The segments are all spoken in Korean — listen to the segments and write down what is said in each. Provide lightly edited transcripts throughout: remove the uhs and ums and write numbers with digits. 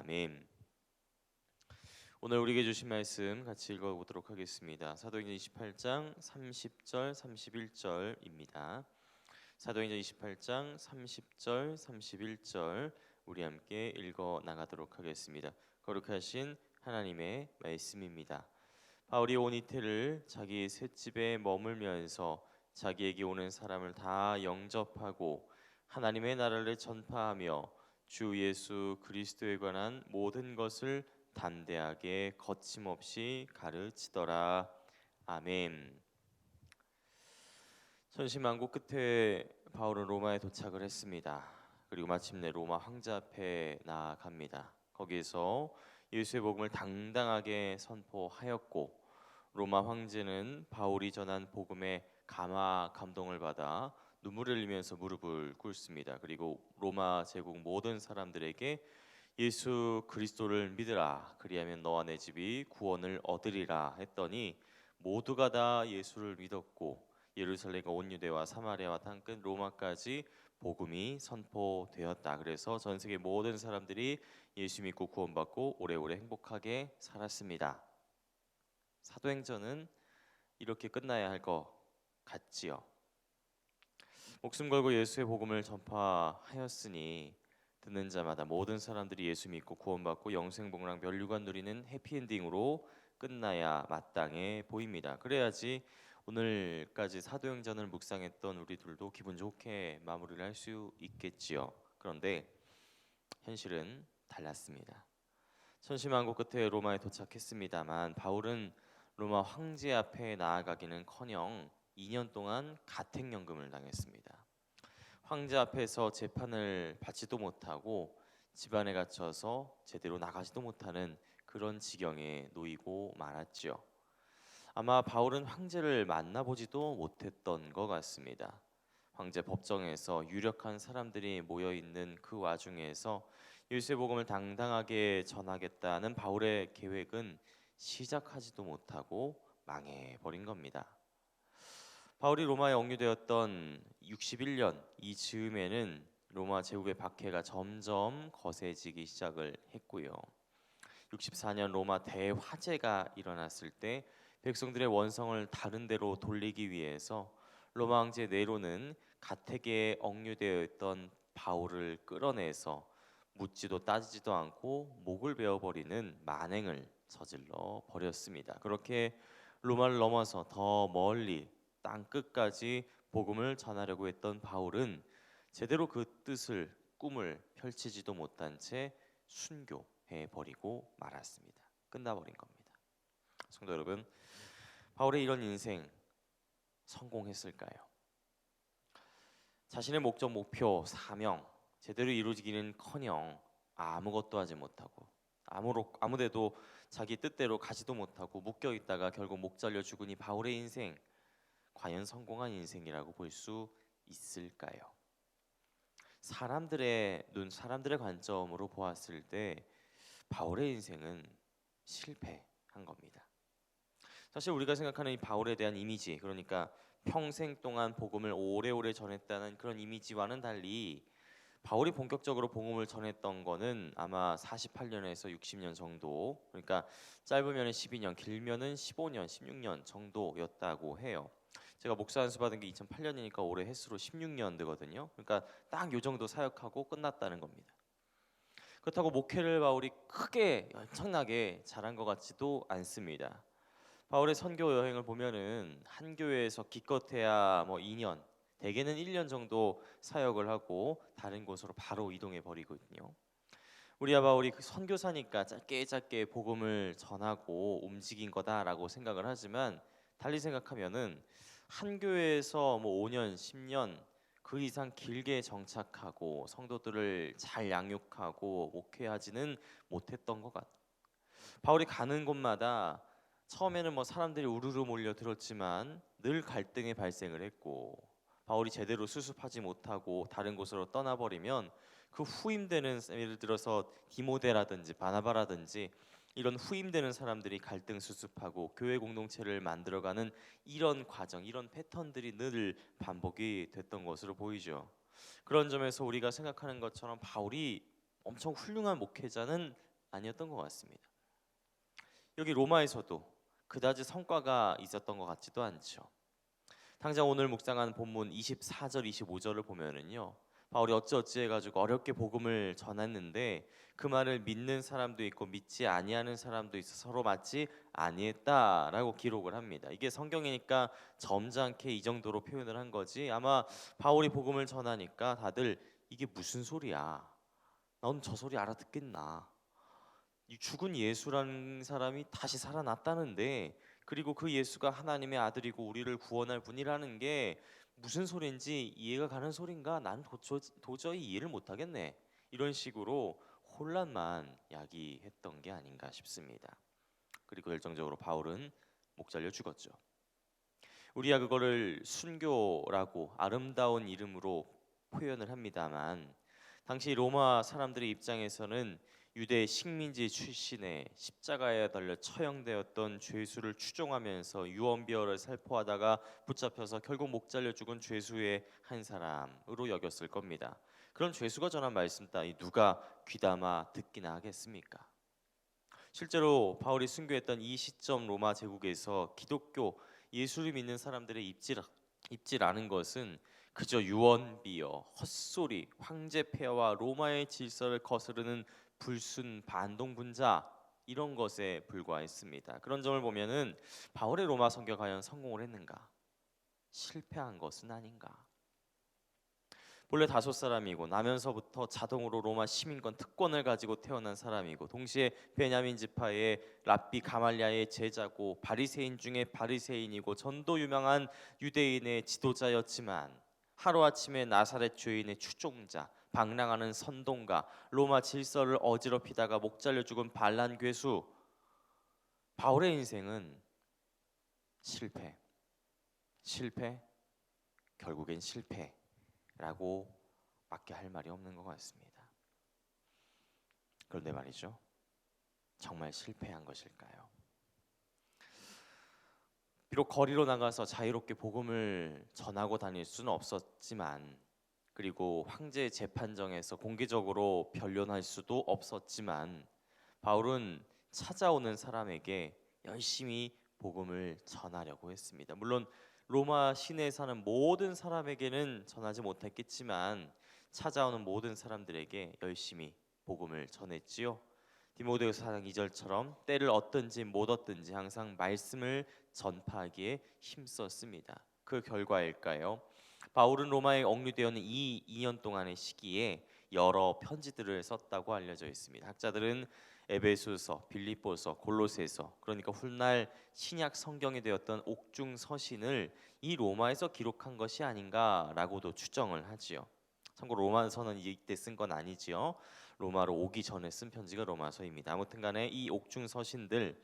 아멘. 오늘 우리에게 주신 말씀 같이 읽어보도록 하겠습니다. 사도행전 28장 30절 31절입니다. 사도행전 28장 30절 31절 우리 함께 읽어 나가도록 하겠습니다. 거룩하신 하나님의 말씀입니다. 바울이 온 이태를 자기 셋집에 머물면서 자기에게 오는 사람을 다 영접하고 하나님의 나라를 전파하며 주 예수 그리스도에 관한 모든 것을 담대하게 거침없이 가르치더라. 아멘. 천신만고 끝에 바울은 로마에 도착을 했습니다. 그리고 마침내 로마 황제 앞에 나아갑니다. 거기에서 예수의 복음을 당당하게 선포하였고 로마 황제는 바울이 전한 복음에 감동을 받아 눈물을 흘리면서 무릎을 꿇습니다. 그리고 로마 제국 모든 사람들에게 예수 그리스도를 믿으라, 그리하면 너와 내 집이 구원을 얻으리라 했더니 모두가 다 예수를 믿었고 예루살렘과 온 유대와 사마리아와 땅끝 로마까지 복음이 선포되었다. 그래서 전 세계 모든 사람들이 예수 믿고 구원받고 오래오래 행복하게 살았습니다. 사도행전은 이렇게 끝나야 할 것 같지요. 목숨 걸고 예수의 복음을 전파하였으니 듣는 자마다 모든 사람들이 예수 믿고 구원받고 영생복락 멸류관 누리는 해피엔딩으로 끝나야 마땅해 보입니다. 그래야지 오늘까지 사도행전을 묵상했던 우리들도 기분 좋게 마무리를 할 수 있겠지요. 그런데 현실은 달랐습니다. 천신만고 끝에 로마에 도착했습니다만 바울은 로마 황제 앞에 나아가기는커녕 2년 동안 가택연금을 당했습니다. 황제 앞에서 재판을 받지도 못하고 집안에 갇혀서 제대로 나가지도 못하는 그런 지경에 놓이고 말았지요. 아마 바울은 황제를 만나보지도 못했던 것 같습니다. 황제 법정에서 유력한 사람들이 모여 있는 그 와중에서 예수의 복음을 당당하게 전하겠다는 바울의 계획은 시작하지도 못하고 망해버린 겁니다. 바울이 로마에 억류되었던 61년 이 즈음에는 로마 제국의 박해가 점점 거세지기 시작을 했고요. 64년 로마 대화재가 일어났을 때 백성들의 원성을 다른 데로 돌리기 위해서 로마 황제 네로는 가택에 억류되어 있던 바울을 끌어내서 묻지도 따지지도 않고 목을 베어버리는 만행을 저질러 버렸습니다. 그렇게 로마를 넘어서 더 멀리 땅 끝까지 복음을 전하려고 했던 바울은 제대로 그 뜻을 꿈을 펼치지도 못한 채 순교해 버리고 말았습니다. 끝나버린 겁니다. 성도 여러분, 바울의 이런 인생 성공했을까요? 자신의 목적, 목표, 사명 제대로 이루어지기는커녕 아무것도 하지 못하고 아무데도 자기 뜻대로 가지도 못하고 묶여 있다가 결국 목 잘려 죽은 이 바울의 인생 과연 성공한 인생이라고 볼 수 있을까요? 사람들의 관점으로 보았을 때 바울의 인생은 실패한 겁니다. 사실 우리가 생각하는 이 바울에 대한 이미지, 그러니까 평생 동안 복음을 오래오래 전했다는 그런 이미지와는 달리 바울이 본격적으로 복음을 전했던 거는 아마 48년에서 60년 정도, 그러니까 짧으면 12년, 길면은 15년, 16년 정도였다고 해요. 제가 목사 안수 받은 게 2008년이니까 올해 횟수로 16년 되거든요. 그러니까 딱 요 정도 사역하고 끝났다는 겁니다. 그렇다고 목회를 바울이 크게 엄청나게 잘한 것 같지도 않습니다. 바울의 선교 여행을 보면은 한 교회에서 기껏해야 2년, 대개는 1년 정도 사역을 하고 다른 곳으로 바로 이동해 버리거든요. 우리야 바울이 그 선교사니까 짧게 복음을 전하고 움직인 거다라고 생각을 하지만 달리 생각하면은 한 교회에서 5년, 10년 그 이상 길게 정착하고 성도들을 잘 양육하고 목회하지는 못했던 것 같아요. 바울이 가는 곳마다 처음에는 사람들이 우르르 몰려들었지만 늘 갈등이 발생을 했고 바울이 제대로 수습하지 못하고 다른 곳으로 떠나버리면 그 후임되는, 예를 들어서 디모데라든지 바나바라든지 이런 후임되는 사람들이 갈등 수습하고 교회 공동체를 만들어가는 이런 과정, 이런 패턴들이 늘 반복이 됐던 것으로 보이죠. 그런 점에서 우리가 생각하는 것처럼 바울이 엄청 훌륭한 목회자는 아니었던 것 같습니다. 여기 로마에서도 그다지 성과가 있었던 것 같지도 않죠. 당장 오늘 묵상한 본문 24절 25절을 보면은요, 바울이 어찌어찌 해가지고 어렵게 복음을 전했는데 그 말을 믿는 사람도 있고 믿지 아니하는 사람도 있어 서로 맞지 아니했다라고 기록을 합니다. 이게 성경이니까 점잖게 이 정도로 표현을 한 거지, 아마 바울이 복음을 전하니까 다들 이게 무슨 소리야, 넌 저 소리 알아듣겠나, 이 죽은 예수라는 사람이 다시 살아났다는데, 그리고 그 예수가 하나님의 아들이고 우리를 구원할 분이라는 게 무슨 소리인지 이해가 가는 소린가? 난 도저히 이해를 못하겠네. 이런 식으로 혼란만 야기했던 게 아닌가 싶습니다. 그리고 결정적으로 바울은 목 잘려 죽었죠. 우리야 그거를 순교라고 아름다운 이름으로 표현을 합니다만, 당시 로마 사람들의 입장에서는 유대 식민지 출신의 십자가에 달려 처형되었던 죄수를 추종하면서 유언비어를 살포하다가 붙잡혀서 결국 목 잘려 죽은 죄수의 한 사람으로 여겼을 겁니다. 그런 죄수가 전한 말씀 따위 누가 귀담아 듣기나 하겠습니까? 실제로 바울이 순교했던 이 시점 로마 제국에서 기독교 예수를 믿는 사람들의 입지라는 것은 그저 유언비어, 헛소리, 황제 폐하와 로마의 질서를 거스르는 불순 반동분자, 이런 것에 불과했습니다. 그런 점을 보면은 바울의 로마 선교가 과연 성공을 했는가? 실패한 것은 아닌가? 본래 다소 사람이고 나면서부터 자동으로 로마 시민권 특권을 가지고 태어난 사람이고 동시에 베냐민 지파의 랍비 가말리아의 제자고 바리새인 중에 바리새인이고 전도 유명한 유대인의 지도자였지만 하루아침에 나사렛 죄인의 추종자, 방랑하는 선동가, 로마 질서를 어지럽히다가 목 잘려 죽은 반란 괴수, 바울의 인생은 실패, 결국엔 실패라고 밖에 할 말이 없는 것 같습니다. 그런데 말이죠, 정말 실패한 것일까요? 비록 거리로 나가서 자유롭게 복음을 전하고 다닐 수는 없었지만, 그리고 황제 재판정에서 공개적으로 변론할 수도 없었지만, 바울은 찾아오는 사람에게 열심히 복음을 전하려고 했습니다. 물론 로마 시내에 사는 모든 사람에게는 전하지 못했겠지만 찾아오는 모든 사람들에게 열심히 복음을 전했지요. 디모데후서 4장 2절처럼 때를 얻든지 못 얻든지 항상 말씀을 전파하기에 힘썼습니다. 그 결과일까요? 바울은 로마에 억류되었는 이 2년 동안의 시기에 여러 편지들을 썼다고 알려져 있습니다. 학자들은 에베소서, 빌립보서, 골로새서, 그러니까 훗날 신약 성경이 되었던 옥중 서신을 이 로마에서 기록한 것이 아닌가라고도 추정을 하지요. 참고로 로마서는 이때 쓴 건 아니지요. 로마로 오기 전에 쓴 편지가 로마서입니다. 아무튼간에 이 옥중 서신들,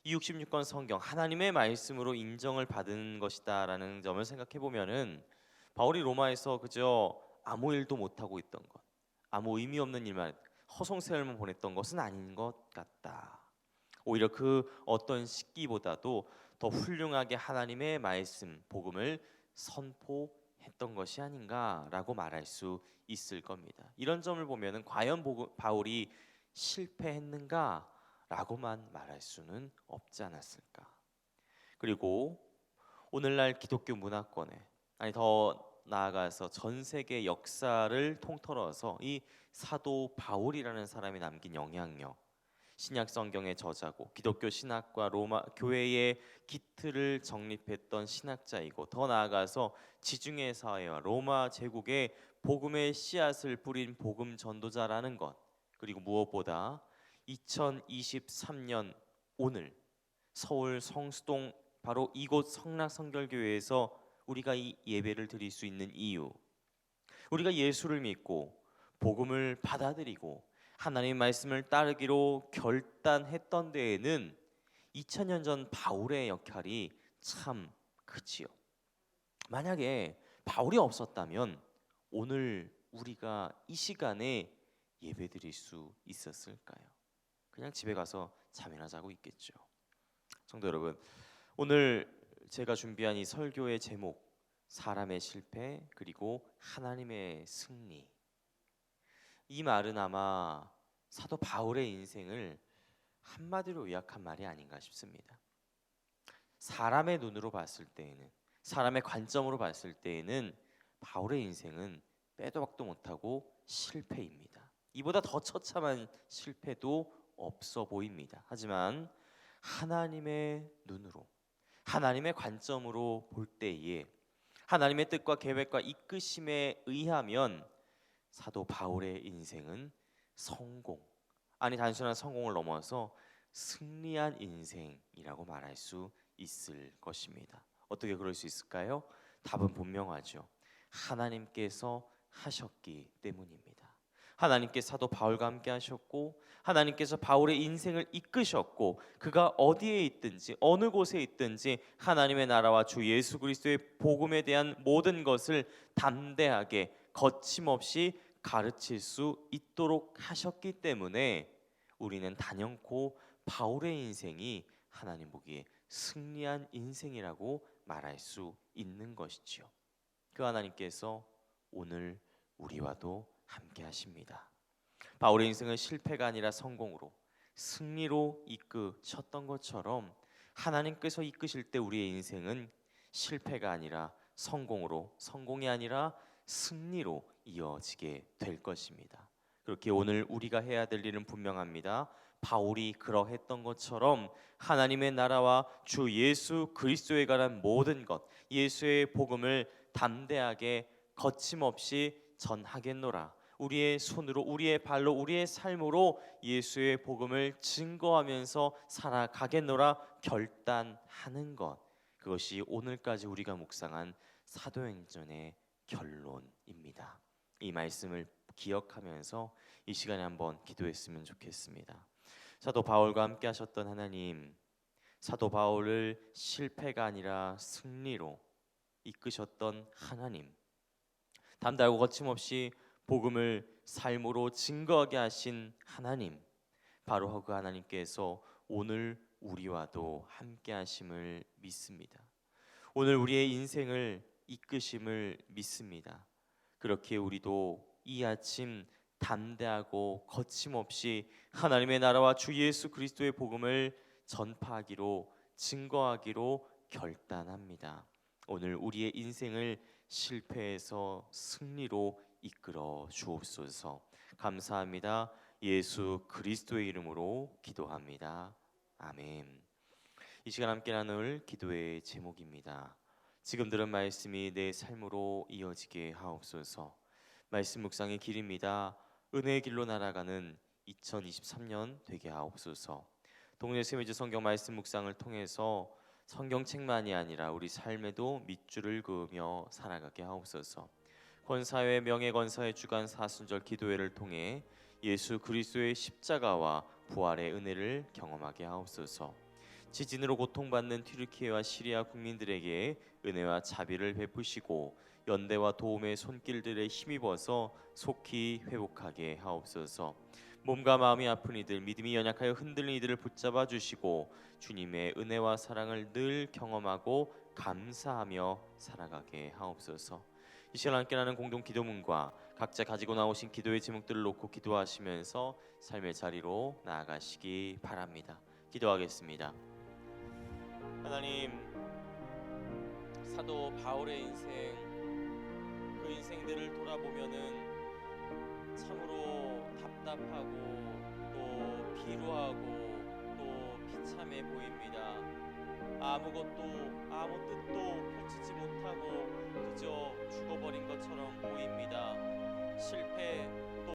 이 66권 성경 하나님의 말씀으로 인정을 받은 것이다라는 점을 생각해 보면은 바울이 로마에서 그저 아무 일도 못 하고 있던 것, 아무 의미 없는 일만 허송세월만 보냈던 것은 아닌 것 같다. 오히려 그 어떤 시기보다도 더 훌륭하게 하나님의 말씀, 복음을 선포했던 것이 아닌가라고 말할 수 있을 겁니다. 이런 점을 보면은 과연 바울이 실패했는가라고만 말할 수는 없지 않았을까. 그리고 오늘날 기독교 문화권에, 아니 더 나아가서 전 세계 역사를 통틀어서 이 사도 바울이라는 사람이 남긴 영향력, 신약 성경의 저자고 기독교 신학과 로마 교회의 기틀을 정립했던 신학자이고, 더 나아가서 지중해 사회와 로마 제국에 복음의 씨앗을 뿌린 복음 전도자라는 것, 그리고 무엇보다 2023년 오늘 서울 성수동 바로 이곳 성락성결교회에서 우리가 이 예배를 드릴 수 있는 이유, 우리가 예수를 믿고 복음을 받아들이고 하나님의 말씀을 따르기로 결단했던 데에는 2000년 전 바울의 역할이 참 크지요. 만약에 바울이 없었다면 오늘 우리가 이 시간에 예배 드릴 수 있었을까요? 그냥 집에 가서 잠이나 자고 있겠죠. 성도 여러분, 오늘 제가 준비한 이 설교의 제목, 사람의 실패 그리고 하나님의 승리, 이 말은 아마 사도 바울의 인생을 한마디로 요약한 말이 아닌가 싶습니다. 사람의 눈으로 봤을 때에는, 사람의 관점으로 봤을 때에는 바울의 인생은 빼도 박도 못하고 실패입니다. 이보다 더 처참한 실패도 없어 보입니다. 하지만 하나님의 눈으로, 하나님의 관점으로 볼 때에 하나님의 뜻과 계획과 이끄심에 의하면 사도 바울의 인생은 성공, 아니 단순한 성공을 넘어서 승리한 인생이라고 말할 수 있을 것입니다. 어떻게 그럴 수 있을까요? 답은 분명하죠. 하나님께서 하셨기 때문입니다. 하나님께 사도 바울과 함께 하셨고, 하나님께서 바울의 인생을 이끄셨고, 그가 어디에 있든지 어느 곳에 있든지 하나님의 나라와 주 예수 그리스도의 복음에 대한 모든 것을 담대하게 거침없이 가르칠 수 있도록 하셨기 때문에 우리는 단연코 바울의 인생이 하나님 보기에 승리한 인생이라고 말할 수 있는 것이지요. 그 하나님께서 오늘 우리와도 함께 하십니다. 바울의 인생은 실패가 아니라 성공으로, 승리로 이끄셨던 것처럼 하나님께서 이끄실 때 우리의 인생은 실패가 아니라 성공으로, 성공이 아니라 승리로 이어지게 될 것입니다. 그렇게 오늘 우리가 해야 될 일은 분명합니다. 바울이 그러했던 것처럼 하나님의 나라와 주 예수 그리스도에 관한 모든 것, 예수의 복음을 담대하게 거침없이 전하겠노라. 우리의 손으로, 우리의 발로, 우리의 삶으로 예수의 복음을 증거하면서 살아가겠노라 결단하는 것, 그것이 오늘까지 우리가 묵상한 사도행전의 결론입니다. 이 말씀을 기억하면서 이 시간에 한번 기도했으면 좋겠습니다. 사도 바울과 함께 하셨던 하나님, 사도 바울을 실패가 아니라 승리로 이끄셨던 하나님, 담대하고 거침없이 복음을 삶으로 증거하게 하신 하나님, 바로 그 하나님께서 오늘 우리와도 함께 하심을 믿습니다. 오늘 우리의 인생을 이끄심을 믿습니다. 그렇게 우리도 이 아침 담대하고 거침없이 하나님의 나라와 주 예수 그리스도의 복음을 전파하기로, 증거하기로 결단합니다. 오늘 우리의 인생을 실패에서 승리로 이끌어 주옵소서. 감사합니다. 예수 그리스도의 이름으로 기도합니다. 아멘. 이 시간 함께 나눌 기도의 제목입니다. 지금 들은 말씀이 내 삶으로 이어지게 하옵소서. 말씀 묵상의 길입니다. 은혜의 길로 날아가는 2023년 되게 하옵소서. 동네 세미즈 성경 말씀 묵상을 통해서 성경책만이 아니라 우리 삶에도 밑줄을 그으며 살아가게 하옵소서. 권사회 명예권사의 주간 사순절 기도회를 통해 예수 그리스도의 십자가와 부활의 은혜를 경험하게 하옵소서. 지진으로 고통받는 튀르키예와 시리아 국민들에게 은혜와 자비를 베푸시고 연대와 도움의 손길들에 힘입어서 속히 회복하게 하옵소서. 몸과 마음이 아픈 이들, 믿음이 연약하여 흔들린 이들을 붙잡아 주시고 주님의 은혜와 사랑을 늘 경험하고 감사하며 살아가게 하옵소서. 이 시간 함께 나는 공동 기도문과 각자 가지고 나오신 기도의 제목들을 놓고 기도하시면서 삶의 자리로 나아가시기 바랍니다. 기도하겠습니다. 하나님, 사도 바울의 인생, 그 인생들을 돌아보면은 참으로 답답하고 또 비루하고 또 비참해 보입니다. 아무 뜻도